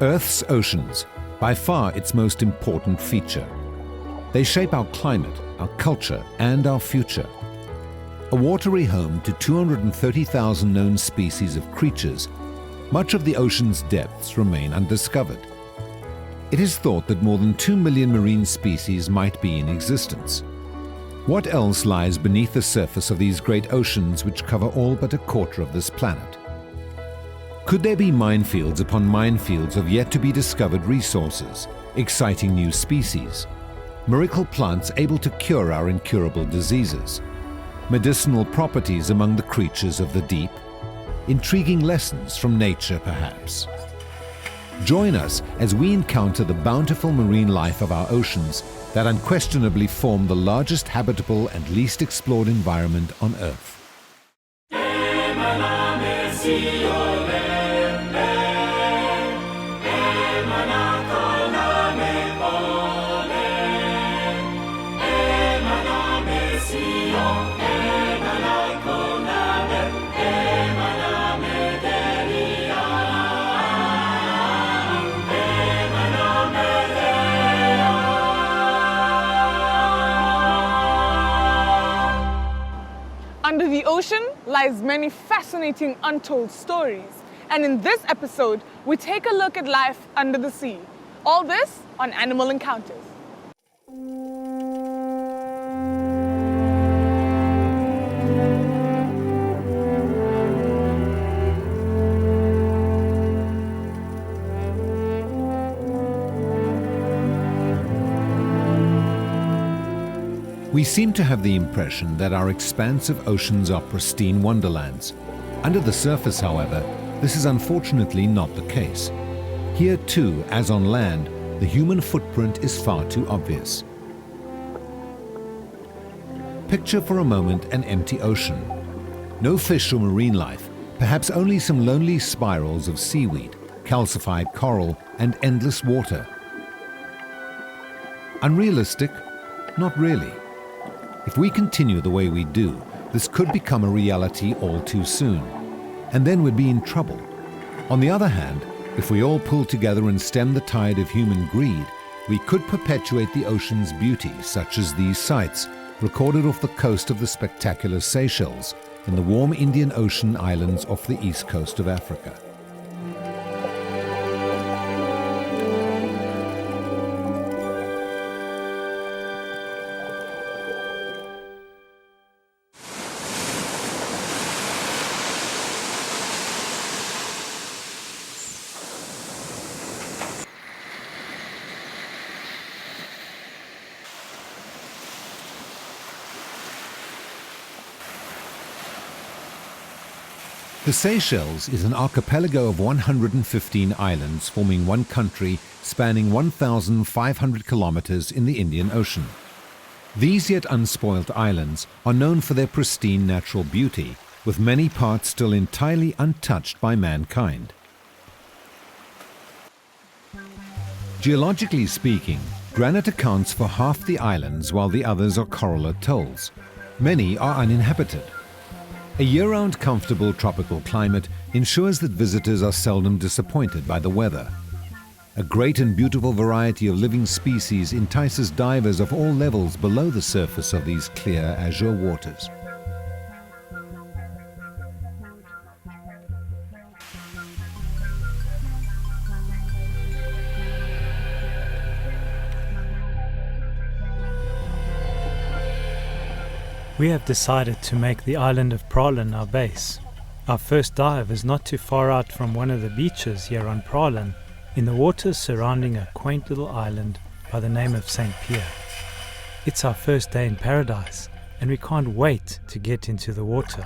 Earth's oceans, by far its most important feature. They shape our climate, our culture, and our future. A watery home to 230,000 known species of creatures, much of the ocean's depths remain undiscovered. It is thought that more than 2 million marine species might be in existence. What else lies beneath the surface of these great oceans which cover all but a quarter of this planet? Could there be minefields upon minefields of yet-to-be-discovered resources, exciting new species, miracle plants able to cure our incurable diseases, medicinal properties among the creatures of the deep, intriguing lessons from nature perhaps? Join us as we encounter the bountiful marine life of our oceans that unquestionably form the largest habitable and least explored environment on Earth. Under the ocean lies many fascinating untold stories. And in this episode, we take a look at life under the sea. All this on Animal Encounters. We seem to have the impression that our expansive oceans are pristine wonderlands. Under the surface, however, this is unfortunately not the case. Here too, as on land, the human footprint is far too obvious. Picture for a moment an empty ocean. No fish or marine life, perhaps only some lonely spirals of seaweed, calcified coral, and endless water. Unrealistic? Not really. If we continue the way we do, this could become a reality all too soon, and then we'd be in trouble. On the other hand, if we all pull together and stem the tide of human greed, we could perpetuate the ocean's beauty, such as these sights, recorded off the coast of the spectacular Seychelles, in the warm Indian Ocean islands off the east coast of Africa. The Seychelles is an archipelago of 115 islands forming one country spanning 1,500 kilometers in the Indian Ocean. These yet unspoilt islands are known for their pristine natural beauty, with many parts still entirely untouched by mankind. Geologically speaking, granite accounts for half the islands while the others are coral atolls. Many are uninhabited. A year-round comfortable tropical climate ensures that visitors are seldom disappointed by the weather. A great and beautiful variety of living species entices divers of all levels below the surface of these clear azure waters. We have decided to make the island of Praslin our base. Our first dive is not too far out from one of the beaches here on Praslin, in the waters surrounding a quaint little island by the name of St. Pierre. It's our first day in paradise, and we can't wait to get into the water.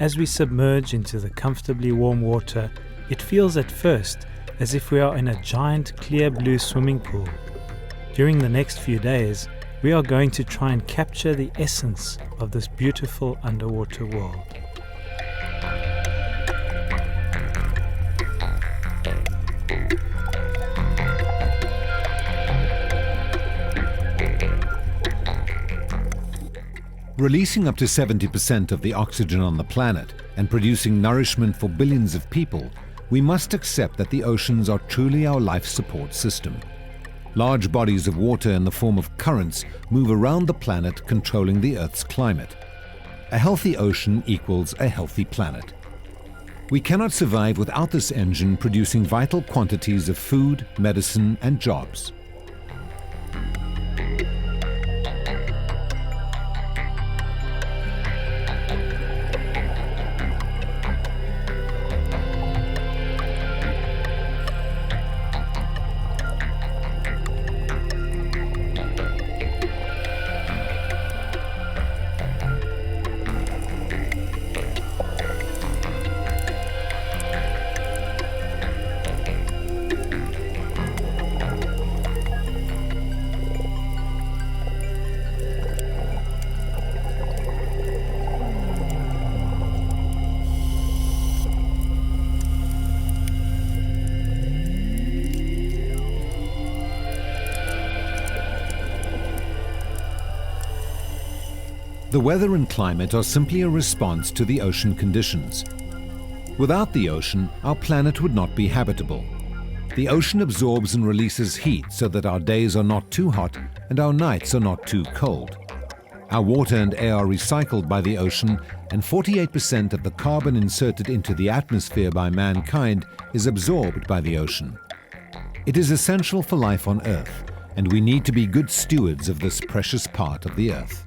As we submerge into the comfortably warm water, it feels at first as if we are in a giant clear blue swimming pool. During the next few days, we are going to try and capture the essence of this beautiful underwater world. Releasing up to 70% of the oxygen on the planet and producing nourishment for billions of people, we must accept that the oceans are truly our life support system. Large bodies of water in the form of currents move around the planet, controlling the Earth's climate. A healthy ocean equals a healthy planet. We cannot survive without this engine producing vital quantities of food, medicine, and jobs. The weather and climate are simply a response to the ocean conditions. Without the ocean, our planet would not be habitable. The ocean absorbs and releases heat so that our days are not too hot and our nights are not too cold. Our water and air are recycled by the ocean, and 48% of the carbon inserted into the atmosphere by mankind is absorbed by the ocean. It is essential for life on Earth, and we need to be good stewards of this precious part of the Earth.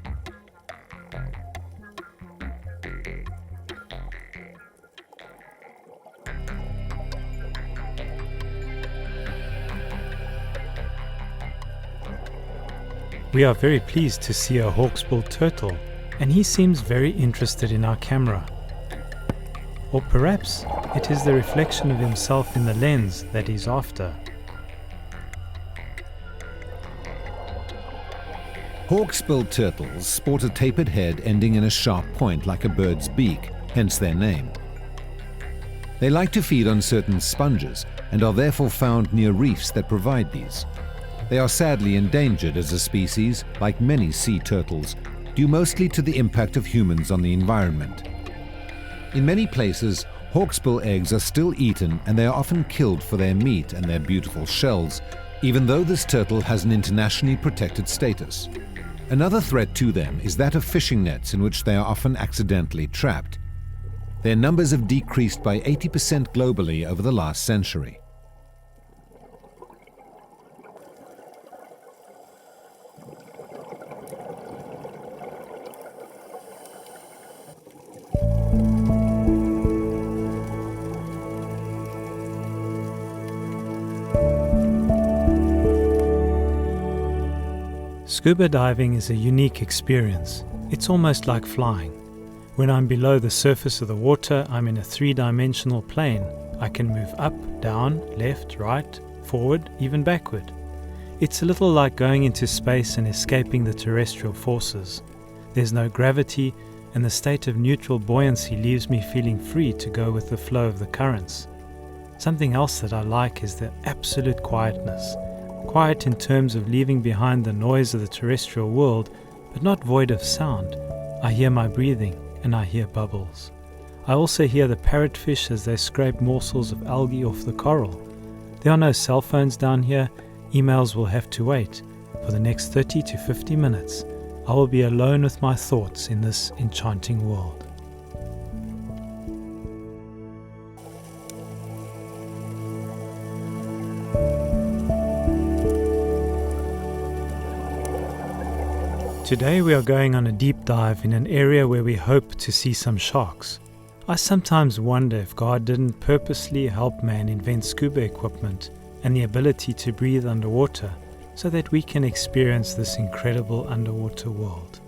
We are very pleased to see a Hawksbill Turtle, and he seems very interested in our camera. Or perhaps it is the reflection of himself in the lens that he's after. Hawksbill turtles sport a tapered head ending in a sharp point like a bird's beak, hence their name. They like to feed on certain sponges and are therefore found near reefs that provide these. They are sadly endangered as a species, like many sea turtles, due mostly to the impact of humans on the environment. In many places, hawksbill eggs are still eaten and they are often killed for their meat and their beautiful shells, even though this turtle has an internationally protected status. Another threat to them is that of fishing nets in which they are often accidentally trapped. Their numbers have decreased by 80% globally over the last century. Scuba diving is a unique experience. It's almost like flying. When I'm below the surface of the water, I'm in a three-dimensional plane. I can move up, down, left, right, forward, even backward. It's a little like going into space and escaping the terrestrial forces. There's no gravity, and the state of neutral buoyancy leaves me feeling free to go with the flow of the currents. Something else that I like is the absolute quietness. Quiet in terms of leaving behind the noise of the terrestrial world, but not void of sound. I hear my breathing and I hear bubbles. I also hear the parrot fish as they scrape morsels of algae off the coral. There are no cell phones down here. Emails will have to wait. For the next 30 to 50 minutes, I will be alone with my thoughts in this enchanting world. Today we are going on a deep dive in an area where we hope to see some sharks. I sometimes wonder if God didn't purposely help man invent scuba equipment and the ability to breathe underwater so that we can experience this incredible underwater world.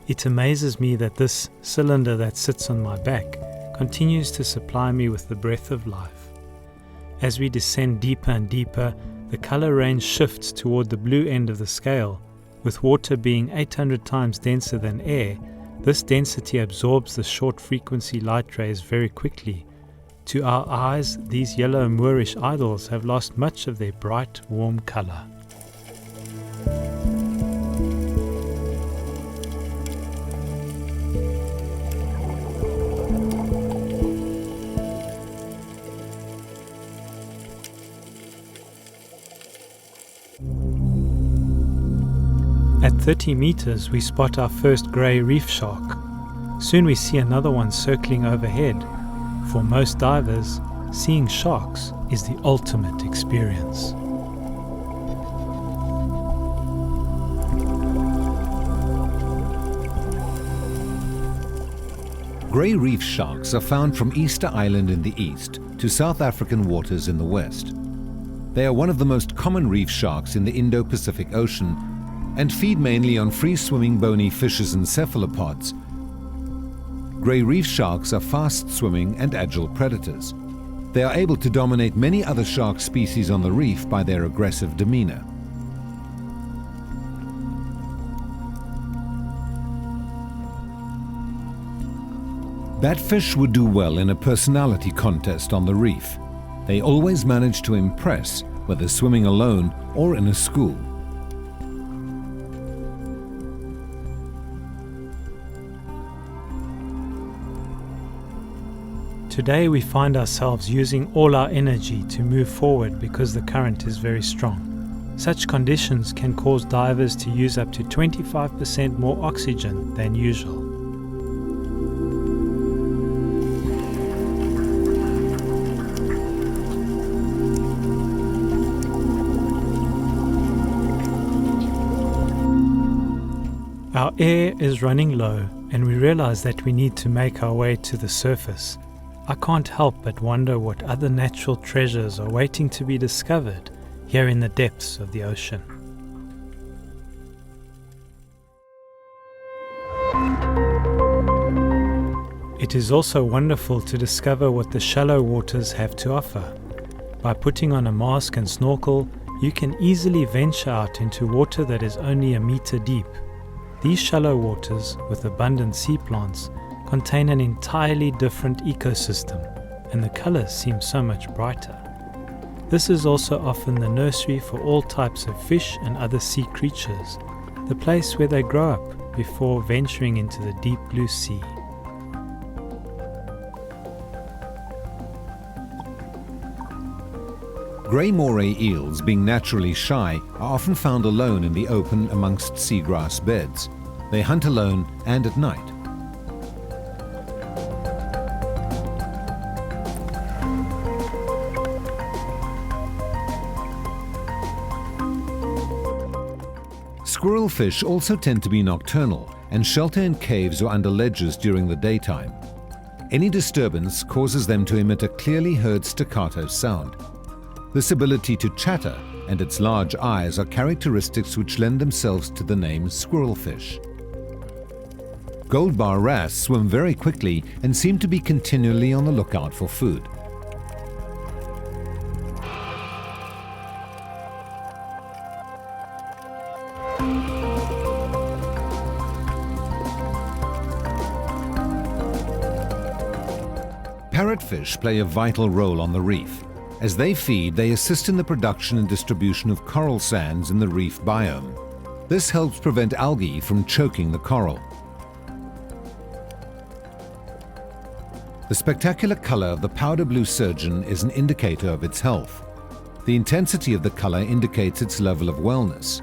It amazes me that this cylinder that sits on my back continues to supply me with the breath of life. As we descend deeper and deeper, the color range shifts toward the blue end of the scale. With water being 800 times denser than air, this density absorbs the short-frequency light rays very quickly. To our eyes, these yellow Moorish idols have lost much of their bright, warm color. At 30 meters, we spot our first grey reef shark. Soon we see another one circling overhead. For most divers, seeing sharks is the ultimate experience. Grey reef sharks are found from Easter Island in the east to South African waters in the west. They are one of the most common reef sharks in the Indo-Pacific Ocean and feed mainly on free-swimming bony fishes and cephalopods. Grey reef sharks are fast-swimming and agile predators. They are able to dominate many other shark species on the reef by their aggressive demeanor. Batfish would do well in a personality contest on the reef. They always manage to impress, whether swimming alone or in a school. Today we find ourselves using all our energy to move forward because the current is very strong. Such conditions can cause divers to use up to 25% more oxygen than usual. Our air is running low and we realize that we need to make our way to the surface. I can't help but wonder what other natural treasures are waiting to be discovered here in the depths of the ocean. It is also wonderful to discover what the shallow waters have to offer. By putting on a mask and snorkel, you can easily venture out into water that is only a meter deep. These shallow waters, with abundant sea plants, contain an entirely different ecosystem, and the colors seem so much brighter. This is also often the nursery for all types of fish and other sea creatures, the place where they grow up before venturing into the deep blue sea. Grey moray eels, being naturally shy, are often found alone in the open amongst seagrass beds. They hunt alone and at night. Squirrelfish also tend to be nocturnal and shelter in caves or under ledges during the daytime. Any disturbance causes them to emit a clearly heard staccato sound. This ability to chatter and its large eyes are characteristics which lend themselves to the name squirrelfish. Goldbar wrasse swim very quickly and seem to be continually on the lookout for food. Parrot fish play a vital role on the reef. As they feed, they assist in the production and distribution of coral sands in the reef biome. This helps prevent algae from choking the coral. The spectacular color of the powder blue surgeon is an indicator of its health. The intensity of the color indicates its level of wellness.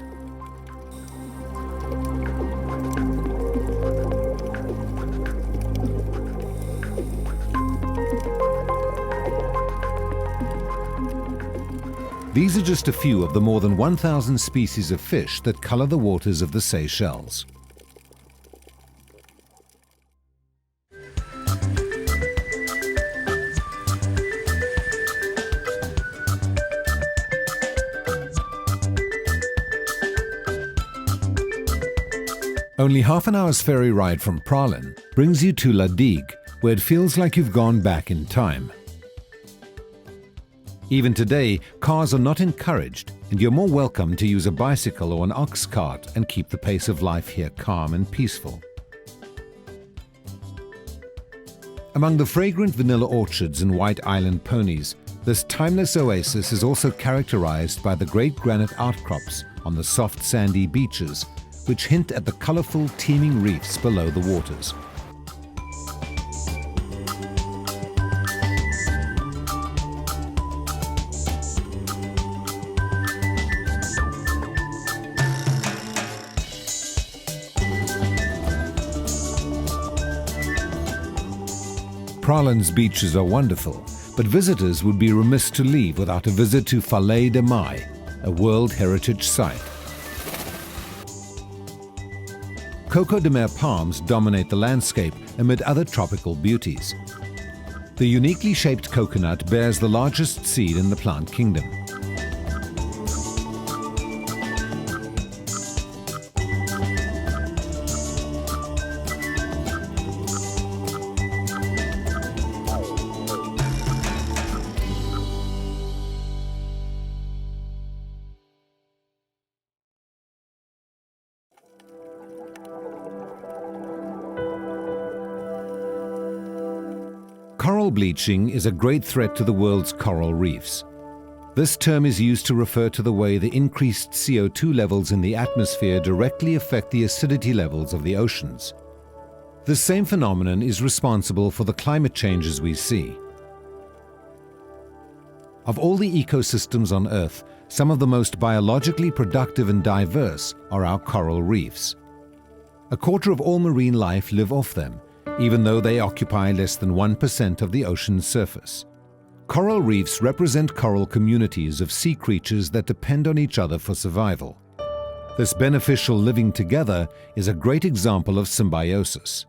These are just a few of the more than 1,000 species of fish that color the waters of the Seychelles. Only half an hour's ferry ride from Praslin brings you to La Digue, where it feels like you've gone back in time. Even today, cars are not encouraged, and you're more welcome to use a bicycle or an ox cart and keep the pace of life here calm and peaceful. Among the fragrant vanilla orchards and white island ponies, this timeless oasis is also characterized by the great granite outcrops on the soft sandy beaches, which hint at the colorful, teeming reefs below the waters. Pralen's beaches are wonderful, but visitors would be remiss to leave without a visit to Vallée de Mai, a World Heritage Site. Coco de Mer palms dominate the landscape amid other tropical beauties. The uniquely shaped coconut bears the largest seed in the plant kingdom. Coral bleaching is a great threat to the world's coral reefs. This term is used to refer to the way the increased CO2 levels in the atmosphere directly affect the acidity levels of the oceans. This same phenomenon is responsible for the climate changes we see. Of all the ecosystems on Earth, some of the most biologically productive and diverse are our coral reefs. A quarter of all marine life live off them, even though they occupy less than 1% of the ocean's surface. Coral reefs represent coral communities of sea creatures that depend on each other for survival. This beneficial living together is a great example of symbiosis.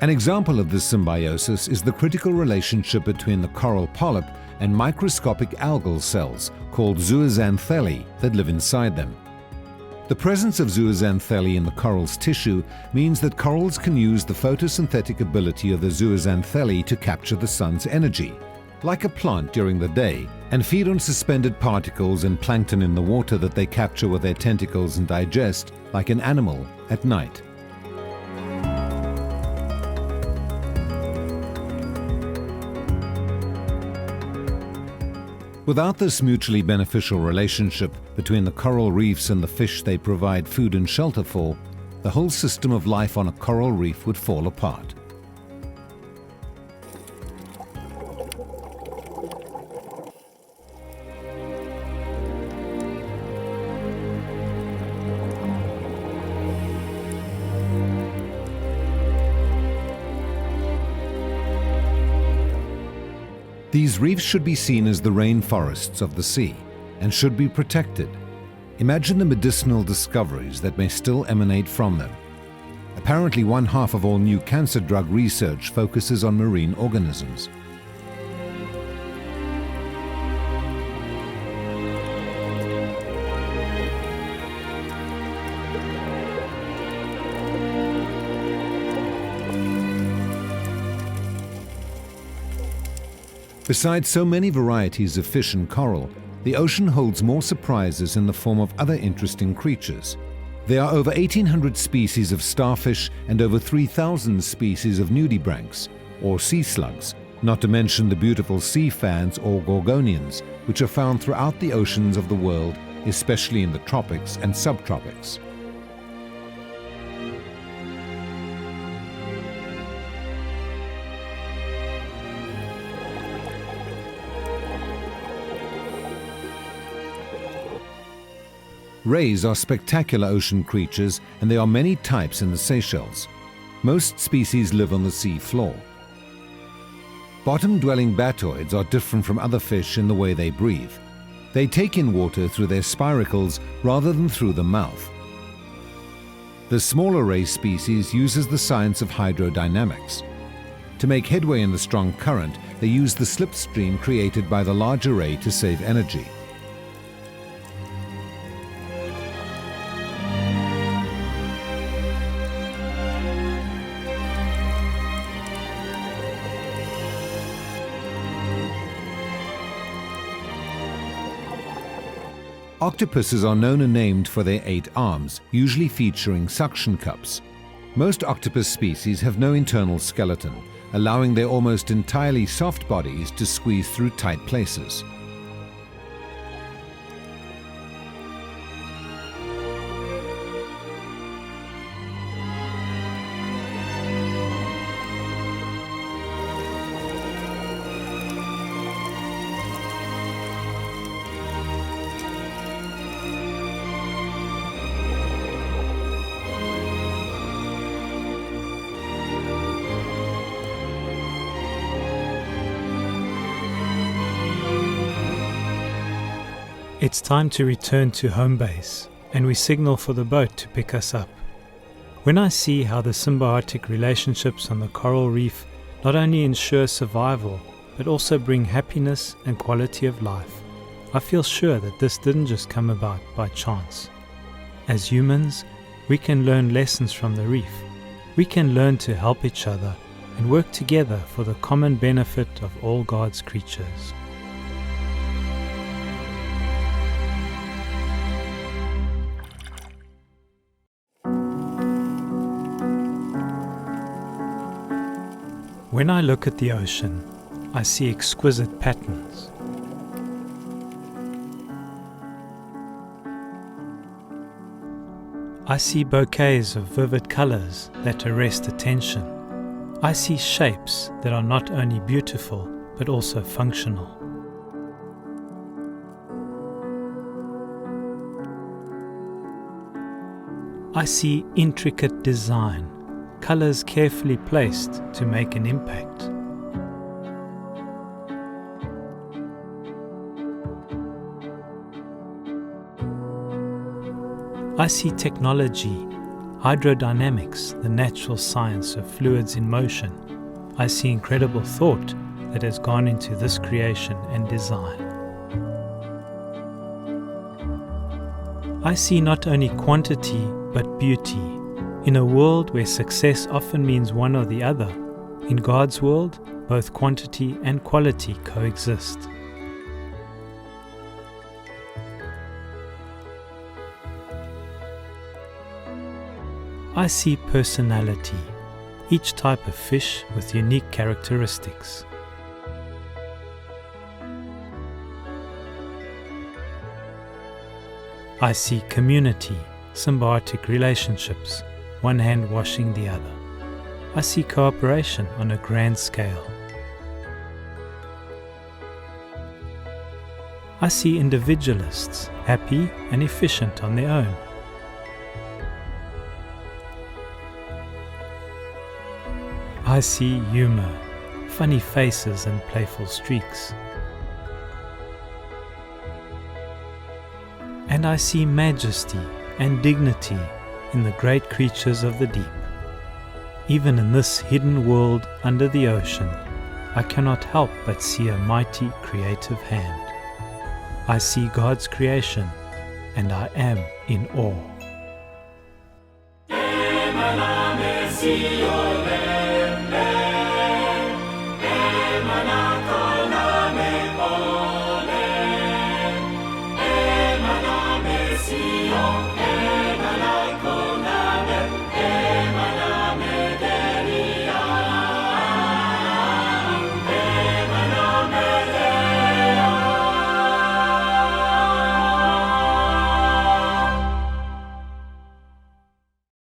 An example of this symbiosis is the critical relationship between the coral polyp and microscopic algal cells called zooxanthellae that live inside them. The presence of zooxanthellae in the coral's tissue means that corals can use the photosynthetic ability of the zooxanthellae to capture the sun's energy, like a plant during the day, and feed on suspended particles and plankton in the water that they capture with their tentacles and digest, like an animal, at night. Without this mutually beneficial relationship between the coral reefs and the fish they provide food and shelter for, the whole system of life on a coral reef would fall apart. These reefs should be seen as the rainforests of the sea and should be protected. Imagine the medicinal discoveries that may still emanate from them. Apparently, 1/2 of all new cancer drug research focuses on marine organisms. Besides so many varieties of fish and coral, the ocean holds more surprises in the form of other interesting creatures. There are over 1,800 species of starfish and over 3,000 species of nudibranchs, or sea slugs, not to mention the beautiful sea fans or gorgonians, which are found throughout the oceans of the world, especially in the tropics and subtropics. Rays are spectacular ocean creatures, and there are many types in the Seychelles. Most species live on the sea floor. Bottom-dwelling batoids are different from other fish in the way they breathe. They take in water through their spiracles rather than through the mouth. The smaller ray species uses the science of hydrodynamics. To make headway in the strong current, they use the slipstream created by the larger ray to save energy. Octopuses are known and named for their 8 arms, usually featuring suction cups. Most octopus species have no internal skeleton, allowing their almost entirely soft bodies to squeeze through tight places. It's time to return to home base, and we signal for the boat to pick us up. When I see how the symbiotic relationships on the coral reef not only ensure survival, but also bring happiness and quality of life, I feel sure that this didn't just come about by chance. As humans, we can learn lessons from the reef. We can learn to help each other and work together for the common benefit of all God's creatures. When I look at the ocean, I see exquisite patterns. I see bouquets of vivid colors that arrest attention. I see shapes that are not only beautiful, but also functional. I see intricate design, colors carefully placed to make an impact. I see technology, hydrodynamics, the natural science of fluids in motion. I see incredible thought that has gone into this creation and design. I see not only quantity but beauty. In a world where success often means one or the other, in God's world, both quantity and quality coexist. I see personality, each type of fish with unique characteristics. I see community, symbiotic relationships, one hand washing the other. I see cooperation on a grand scale. I see individualists, happy and efficient on their own. I see humor, funny faces and playful streaks. And I see majesty and dignity in the great creatures of the deep. Even in this hidden world under the ocean, I cannot help but see a mighty creative hand. I see God's creation, and I am in awe.